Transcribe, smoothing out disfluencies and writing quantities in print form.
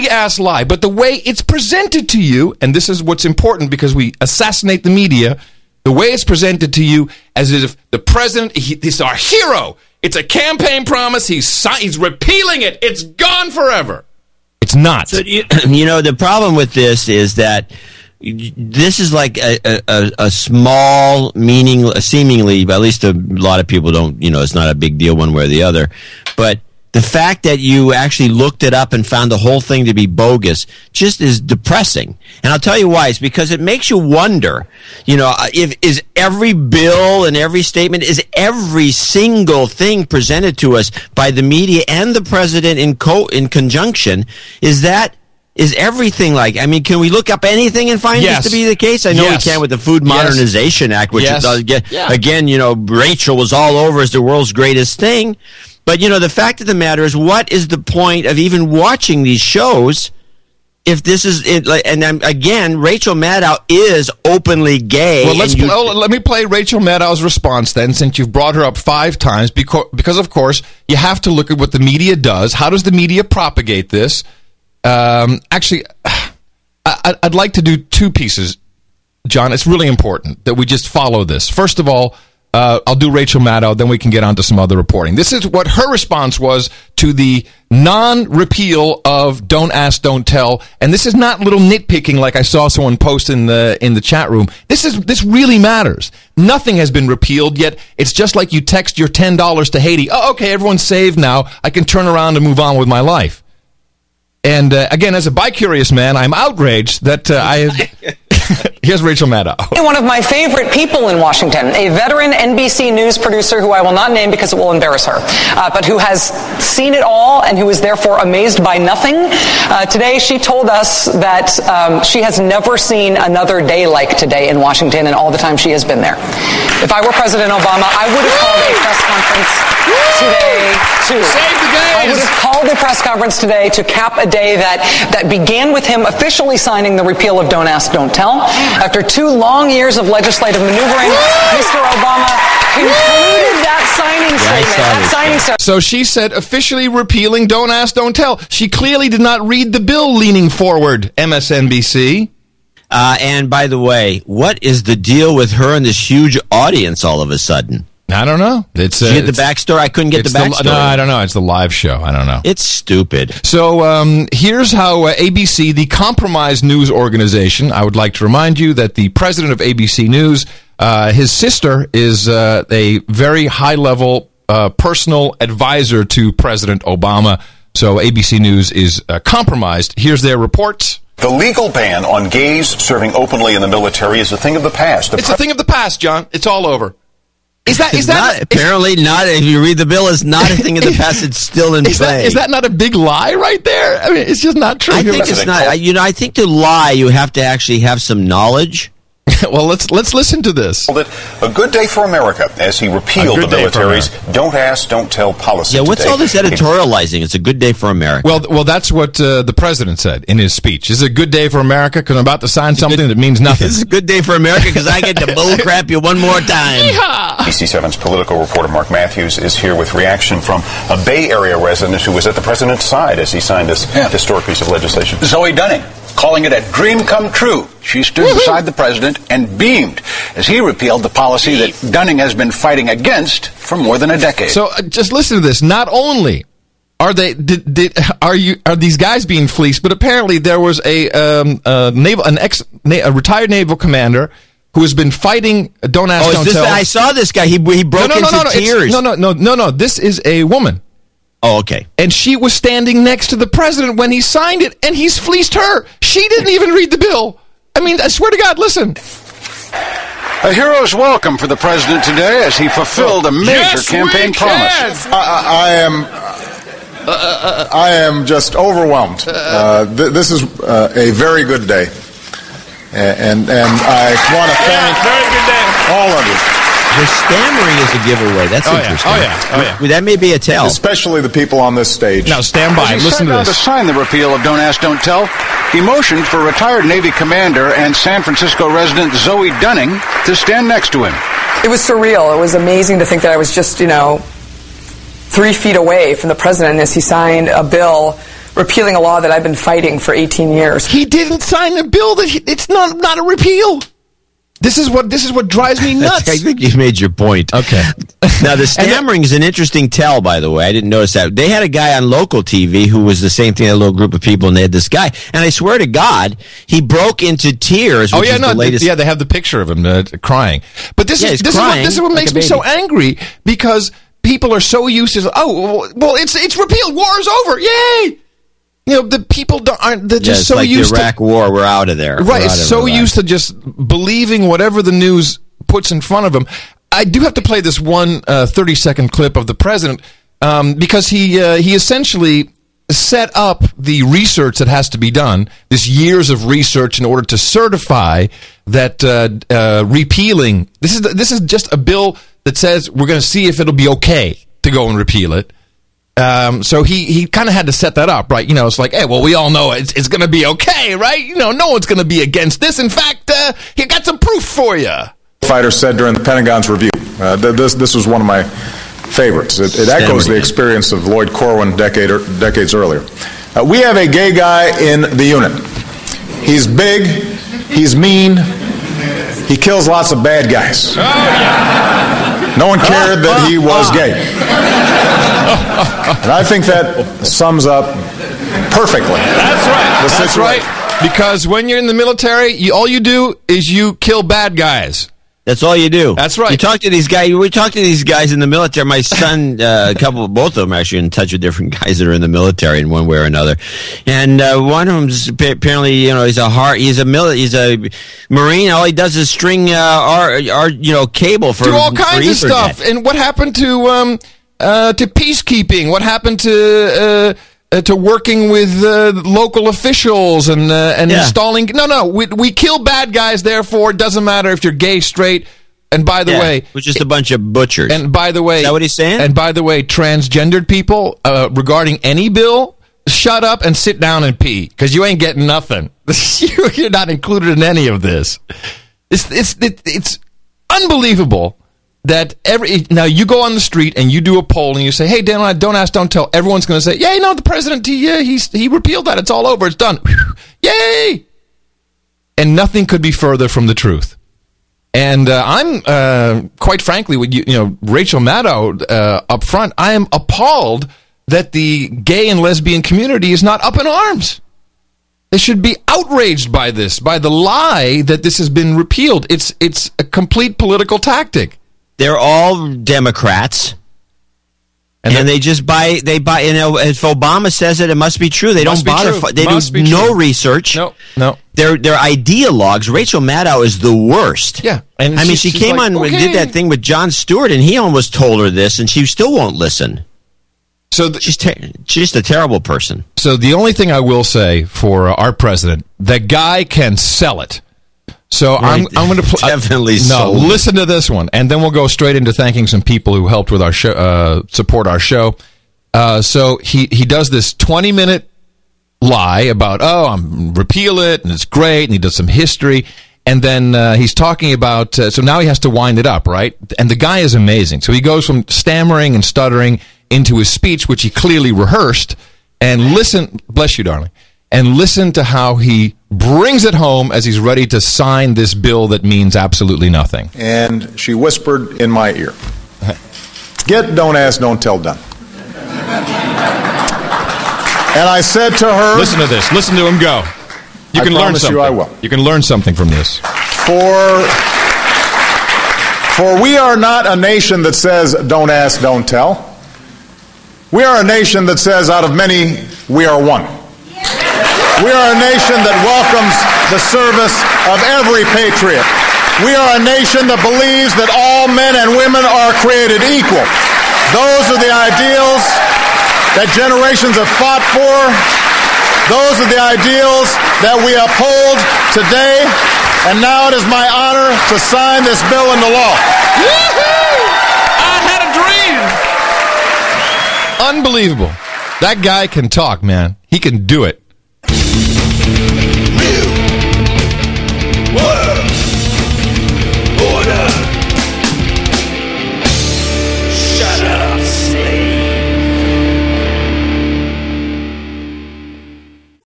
big-ass lie. But the way it's presented to you, and this is what's important because we assassinate the media, the way it's presented to you as if the president, he's our hero. It's a campaign promise. He's repealing it. It's gone forever. It's not. So, the problem with this is that this is like a small, seemingly, at least a lot of people don't, it's not a big deal one way or the other. But the fact that you actually looked it up and found the whole thing to be bogus just is depressing. And I'll tell you why. It's because it makes you wonder, is every bill and every statement, is every single thing presented to us by the media and the president in conjunction, is everything can we look up anything and find this to be the case? I know we can with the Food Modernization Act, which again, Rachel was all over as the world's greatest thing. But, the fact of the matter is, what is the point of even watching these shows if this is it? And again, Rachel Maddow is openly gay. Well, let me play Rachel Maddow's response then, since you've brought her up 5 times, because of course, you have to look at what the media does. How does the media propagate this? Actually, I'd like to do 2 pieces, John. It's really important that we just follow this. First of all, I'll do Rachel Maddow, then we can get on to some other reporting. This is what her response was to the non-repeal of Don't Ask, Don't Tell. And this is not little nitpicking like I saw someone post in the chat room. This really matters. Nothing has been repealed, yet it's just like you text your $10 to Haiti. Oh, okay, everyone's saved now. I can turn around and move on with my life. And again, as a bi-curious man, I'm outraged that Here's Rachel Maddow. One of my favorite people in Washington, a veteran NBC News producer who I will not name because it will embarrass her, but who has seen it all and who is therefore amazed by nothing. Today she told us that she has never seen another day like today in Washington in all the time she has been there. If I were President Obama, I would have called a press conference today too. Save the gays! I would have called a press conference today to cap a day that began with him officially signing the repeal of Don't Ask, Don't Tell. After 2 long years of legislative maneuvering, Mr. Obama concluded that signing statement. So she said officially repealing Don't Ask, Don't Tell. She clearly did not read the bill leaning forward, MSNBC. And by the way, what is the deal with her and this huge audience all of a sudden? I don't know. Did you get the backstory? I couldn't get the backstory. No, I don't know. It's the live show. I don't know. It's stupid. So here's how ABC, the compromised news organization, I would like to remind you that the president of ABC News, his sister is a very high-level personal advisor to President Obama. So ABC News is compromised. Here's their reports. The legal ban on gays serving openly in the military is a thing of the past. It's a thing of the past, John. It's all over. Is that apparently not? If you read the bill, it's not a thing of the past. It's still in play. Is that not a big lie right there? I mean, it's just not true. I think it's not. I think to lie, you have to actually have some knowledge. Well, let's listen to this. A good day for America as he repealed the military's Don't Ask, Don't Tell policy. Yeah, what's all this editorializing? It's a good day for America. Well, that's what the president said in his speech. This is a good day for America because I'm about to sign something that means nothing. This is a good day for America because I get to bullcrap you one more time. ABC7's political reporter Mark Matthews is here with reaction from a Bay Area resident who was at the president's side as he signed this historic piece of legislation. Zoe Dunning, calling it a dream come true. She stood beside the president and beamed as he repealed the policy that Dunning has been fighting against for more than a decade. So just listen to this. Not only are these guys being fleeced, but apparently there was a retired naval commander who has been fighting Don't Ask, Don't Tell. I saw this guy. He broke into tears. No. This is a woman. Oh, okay. And she was standing next to the president when he signed it, and he's fleeced her. She didn't even read the bill. I mean, I swear to God, listen. A hero's welcome for the president today as he fulfilled a major campaign promise. I am just overwhelmed. This is a very good day. And I want to thank all of you. The stammering is a giveaway. That's interesting. Oh, yeah. That may be a tell. Especially the people on this stage. Now, stand by. Listen to this. To sign the repeal of Don't Ask, Don't Tell, he motioned for retired Navy commander and San Francisco resident Zoe Dunning to stand next to him. It was surreal. It was amazing to think that I was just, 3 feet away from the president as he signed a bill repealing a law that I've been fighting for 18 years. He didn't sign a bill it's not a repeal. This is what drives me nuts. I think you made your point. Okay. Now, the stammering is an interesting tell, by the way. I didn't notice that. They had a guy on local TV who was the same thing, a little group of people, and they had this guy. And I swear to God, he broke into tears, which is the latest. Yeah, they have the picture of him crying. But this is what makes me so angry, because people are so used to, it's repealed, war is over, yay! The people they're just so like used the Iraq War, we're out of there. Right, it's so used to just believing whatever the news puts in front of them. I do have to play this one 30-second clip of the president, because he essentially set up the research that has to be done, this years of research in order to certify that repealing, this is just a bill that says we're going to see if it'll be okay to go and repeal it. So he kind of had to set that up, right? It's like, hey, well, we all know it's going to be okay, right? No one's going to be against this. In fact, he got some proof for you. Fighter said during the Pentagon's review. This was one of my favorites. It echoes the experience of Lloyd Corwin decades earlier. We have a gay guy in the unit. He's big. He's mean. He kills lots of bad guys. No one cared that he was gay. And I think that sums up perfectly. That's right. Because when you're in the military, all you do is you kill bad guys. That's all you do. That's right. You talk to these guys. We talk to these guys in the military. My son, both of them are actually in touch with different guys that are in the military in one way or another. And one of them is apparently, he's a Marine. All he does is string cable for do all kinds of stuff. And what happened to peacekeeping? What happened to working with local officials and installing? We kill bad guys. Therefore, it doesn't matter if you're gay, straight. And by the way, we're just a bunch of butchers. And by the way, is that what he's saying? And by the way, transgendered people, regarding any bill, shut up and sit down and pee, because you ain't getting nothing. You're not included in any of this. It's unbelievable. That now you go on the street and you do a poll and you say, hey, Dan, don't ask, don't tell. Everyone's going to say, yeah, the president, he repealed that. It's all over. It's done. Yay! And nothing could be further from the truth. And I'm, quite frankly, with Rachel Maddow up front, I am appalled that the gay and lesbian community is not up in arms. They should be outraged by this, by the lie that this has been repealed. It's a complete political tactic. They're all Democrats, and they just buy. If Obama says it must be true. They don't bother. They do no research. No. They're ideologues. Rachel Maddow is the worst. Yeah, and she came on and did that thing with Jon Stewart, and he almost told her this, and she still won't listen. So she's just a terrible person. So the only thing I will say for our president, the guy can sell it. So I'm going to definitely listen to this one, and then we'll go straight into thanking some people who helped with our show, support our show. So he does this 20-minute lie about I'm repeal it and it's great, and he does some history, and then he's talking about so now he has to wind it up, right? And the guy is amazing. So he goes from stammering and stuttering into his speech, which he clearly rehearsed, and listen, bless you, darling. And listen to how he brings it home as he's ready to sign this bill that means absolutely nothing. And she whispered in my ear, get don't ask, don't tell done. And I said to her... Listen to this. Listen to him go. You can learn something. I will. You can learn something from this. For we are not a nation that says, don't ask, don't tell. We are a nation that says, out of many, we are one. We are a nation that welcomes the service of every patriot. We are a nation that believes that all men and women are created equal. Those are the ideals that generations have fought for. Those are the ideals that we uphold today. And now it is my honor to sign this bill into law. Woo-hoo! I had a dream. Unbelievable. That guy can talk, man. He can do it.